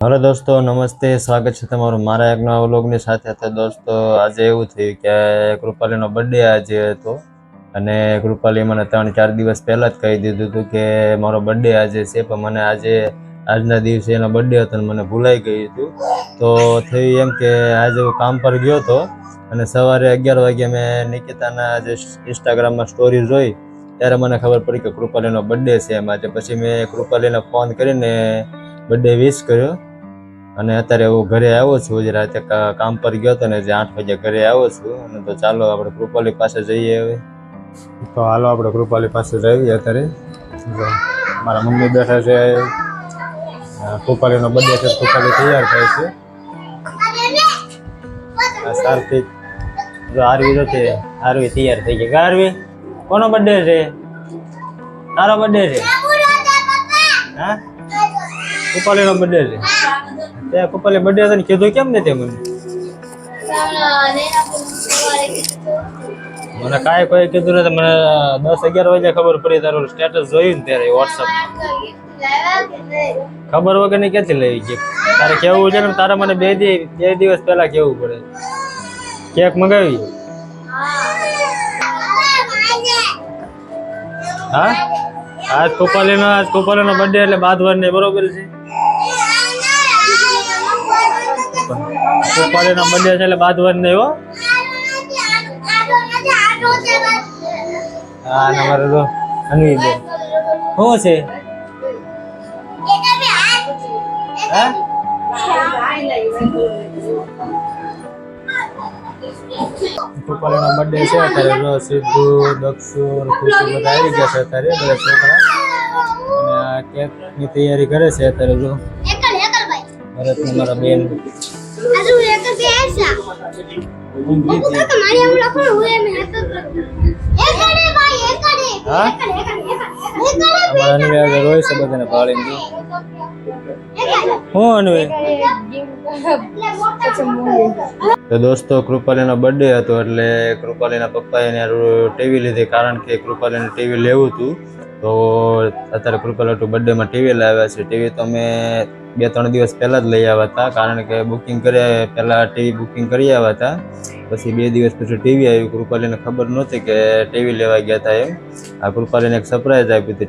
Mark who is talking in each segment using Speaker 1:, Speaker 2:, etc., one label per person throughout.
Speaker 1: Hello दोस्तों नमस्ते स्वागत है तमारो मारा एक नवा व्लॉगनी साथे। तो दोस्तों आज एवुं थयुं के कृपालीनो बर्थडे आज हतो अने कृपाली मने 3-4 दिवस पहला ज कही दीधुं हतुं के मारो बर्थडे आज छे, पण मने आजना दिवसे एनो बर्थडे हतो मने भूलाई गयुं हतुं। तो थयुं एम के आज हूँ काम पर गयो तो अने सवारे 11 वागे मैं निकिताना जे इंस्टाग्राम में स्टोरी जोई त्यारे मने खबर पड़ी के कृपालीनो बर्थडे छे एम आज। पछी मैं कृपालीने फोन करीने बर्थडे विश कर्यो અને અત્યારે હું ઘરે આવ્યો છું। જે રાતે કામ પર ગયો હતો ને જે 8 વાગે ઘરે આવ્યો છું। અને તો ચાલો આપણે કૃપાલી પાસે જઈએ હવે। તો હાલો આપણે કૃપાલી પાસે જઈએ। અત્યારે મારા મમ્મી બેઠા છે, કૃપાલીનો બર્થડે છે, કૃપાલી તૈયાર થાય છે। સાર્થિક જો આરવી છે, આરવી તૈયાર થઈ ગઈ। આરવી કોનો બર્થડે છે? તારો બર્થડે છે? હા, કૃપાલીનો બર્થડે છે। તે કૃપાલી બર્થડે હતો ને કીધું કેમ ને તે મને કાંઈ કોઈ કીધું નથી। મને 10-11 વાગે ખબર પડી, તારું સ્ટેટસ જોયું ને ત્યારે વોટ્સઅપમાં। ખબર વગર ની ક્યાંથી લઈ ગઈ? તારે કેવું છે ને, તારે મને બે દિવસ પહેલા કેવું પડે। કેક મંગાવી? હા, આજ કૃપાલીનો બર્થડે એટલે બાદવાર ને બરોબર છે। કૃપાલીનો બર્થડે છે એટલે બાદવાર નહીં હો। હા નંબર તો અનવી દે શું છે? હા કૃપાલીનો બર્થડે છે અત્યારે જો સિદ્ધુ, દક્ષુ, ખુશી બધા આવી ગયા છે અત્યારે બધા છોકરા, અને આ કેક ની તૈયારી કરે છે અત્યારે। જો ભરત ને મારા બેન રોય છે બધાને ભાળીને। તો દોસ્તો કૃપાલીનો બર્થડે હતો એટલે કૃપાલીના પપ્પાએ ટીવી લીધી, કારણ કે કૃપાલીને ટીવી લેવું હતું। તો અત્યારે કૃપાલી બર્થડે માં ટીવી લાવ્યા છે। ટીવી તો અમે 2-3 દિવસ પહેલા જ લઈ આવ્યા હતા, કારણ કે બુકિંગ કર્યા પહેલા ટીવી બુકિંગ કરી આવ્યા હતા। પછી 2 દિવસ પછી ટીવી આવ્યું। કૃપાલીને ખબર નહોતી કે ટીવી લેવા ગયા હતા એમ। આ કૃપાલીને એક સરપ્રાઈઝ આપી હતી,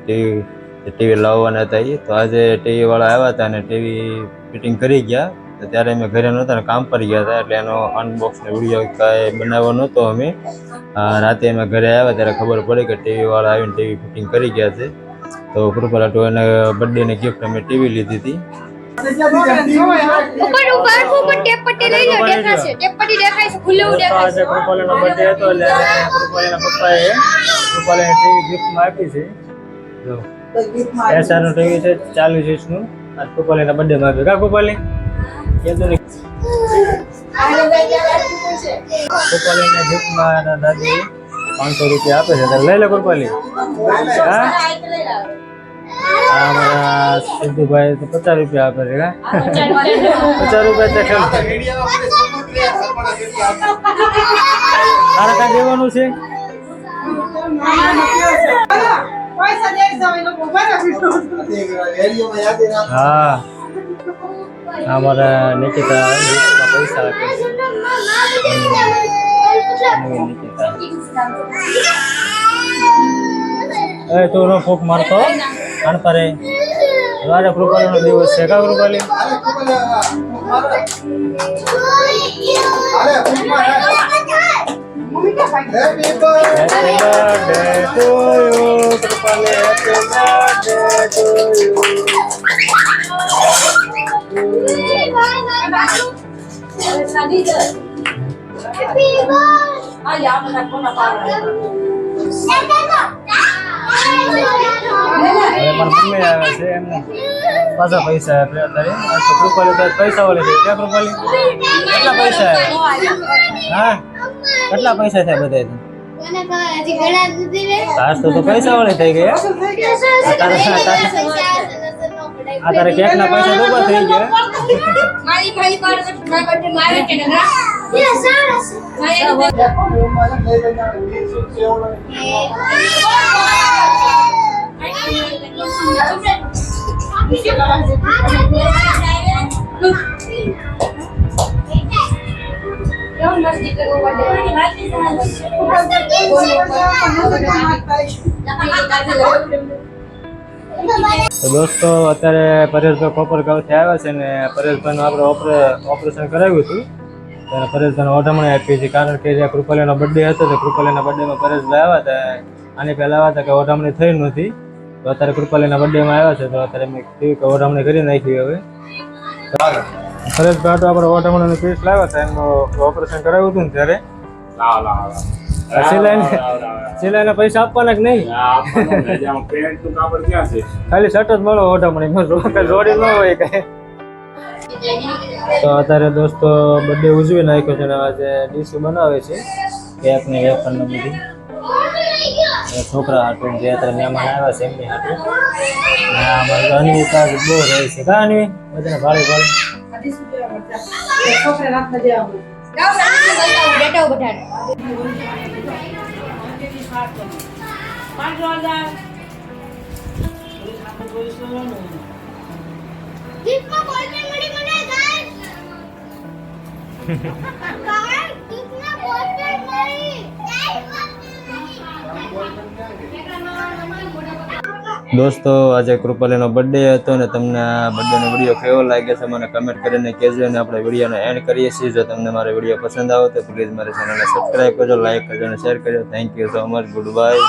Speaker 1: ટીવી લાવવાના હતા એ। તો આજે ટીવી વાળા આવ્યા હતા અને ટીવી ફિટિંગ કરી ગયા। તો ત્યારે અમે ઘરે નહોતા ને કામ પર ગયા હતા, એટલે એનો અનબોક્સ ને વિડીયો કાંઈ બનાવવો નહોતો અમે। રાતે અમે ઘરે આવ્યા ત્યારે ખબર પડી કે ટીવી વાળા આવીને ટીવી ફિટિંગ કરી ગયા છે। તો કૃપાલી એને બર્થડે ની ગિફ્ટ અમે ટીવી લીધી હતી। કૃપાલીનો બર્થડે હતો એટલે કૃપાલીના પપ્પાએ કૃપાલીને ટીવી ગિફ્ટમાં આપી છે। જો એસઆરનું ટીવી છે 40 ઇંચનું, આ કૃપાલીના બર્થડેમાં આપ્યું। કા કૃપાલી કીધું નહીં? કૃપાલીને ગિફ્ટમાં દાદી 500 રૂપિયા આપે છે, લઈ લે કૃપાલી। હા અમારા સિદ્ધુભાઈ તો 50 રૂપિયા આપે છે। 50 રૂપિયા છે। તારે કાંઈ દેવાનું છે? હા અમારા નિકિતા પૈસા આપે છે। નિકિતા તું નો ફૂક મારતો અણપરે વારે કૃપાલીનો દિવસ છે। કા Krupali Happy birthday to you, Krupali, happy birthday to you. Mummy આવે છે એમને પાછા પૈસા આપે અત્યારે। તો કૃપાલી તો પૈસા વાળી છે। ક્યાં કૃપાલી કેટલા પૈસા? હા કેટલા પૈસા થયા બધા? આજ તો પૈસા વાળી થઈ ગઈ। આ તારે કેક ના પૈસા તો ઉભા થઈ ગયા। તો દોસ્તો અત્યારે પરેશભાઈ કોપરગાંવથી આવ્યા છે ને પરેશભાઈનું આપણે ઓપરેશન કરાવ્યું હતું. ત્યારે પરેશભાઈને ઓઢામણી આપી હતી કારણ કે જે કૃપાલીનો બર્થડે હતો તો કૃપાલીના બર્થડેમાં પરેશભાઈ આવ્યા હતા. આની પહેલાં આવ્યા હતા કે ઓઢામણી થઈ નહોતી, તો અત્યારે કૃપાલીના બર્થડેમાં આવ્યા છે તો અત્યારે મેં કીધું કે ઓઢામણી કરી નાખી. હવે પરેશભાઈ તો આપણે ઓઢામણીનું પીસ લાવ્યા હતા, એનું ઓપરેશન કરાવ્યું હતું ને ત્યારે સિલાઈના પૈસા આપવાના કે નહીં? ખાલી શર્ટ જ મળો ઓઢામણી, જોડી ન હોય કઈ. તો અત્યારે દોસ્તો બર્થડે ઉજવી નાખ્યો છે અને આજે ડીશ બનાવે છે કેક ને વેફર ને બધી છોકરા હાટું જે અત્યારે મહેમાન આવ્યા છે એમની હાટું. અમારે અનવી કાજ બહુ રહે છે કા અનવી બધાને ભાડે ભાડે દોસ્તો આજે કૃપાલીનો બર્થડે હતો ને તમને આ બર્થડેનો વિડીયો કેવો લાગે છે મને કમેન્ટ કરીને કહેજો અને આપણે વિડીયોનો એન્ડ કરીએ છીએ. જો તમને મારો વિડીયો પસંદ આવે તો પ્લીઝ મારી ચેનલને સબસ્ક્રાઈબ કરજો, લાઈક કરજો અને શેર કરજો. Thank you so much. Good bye.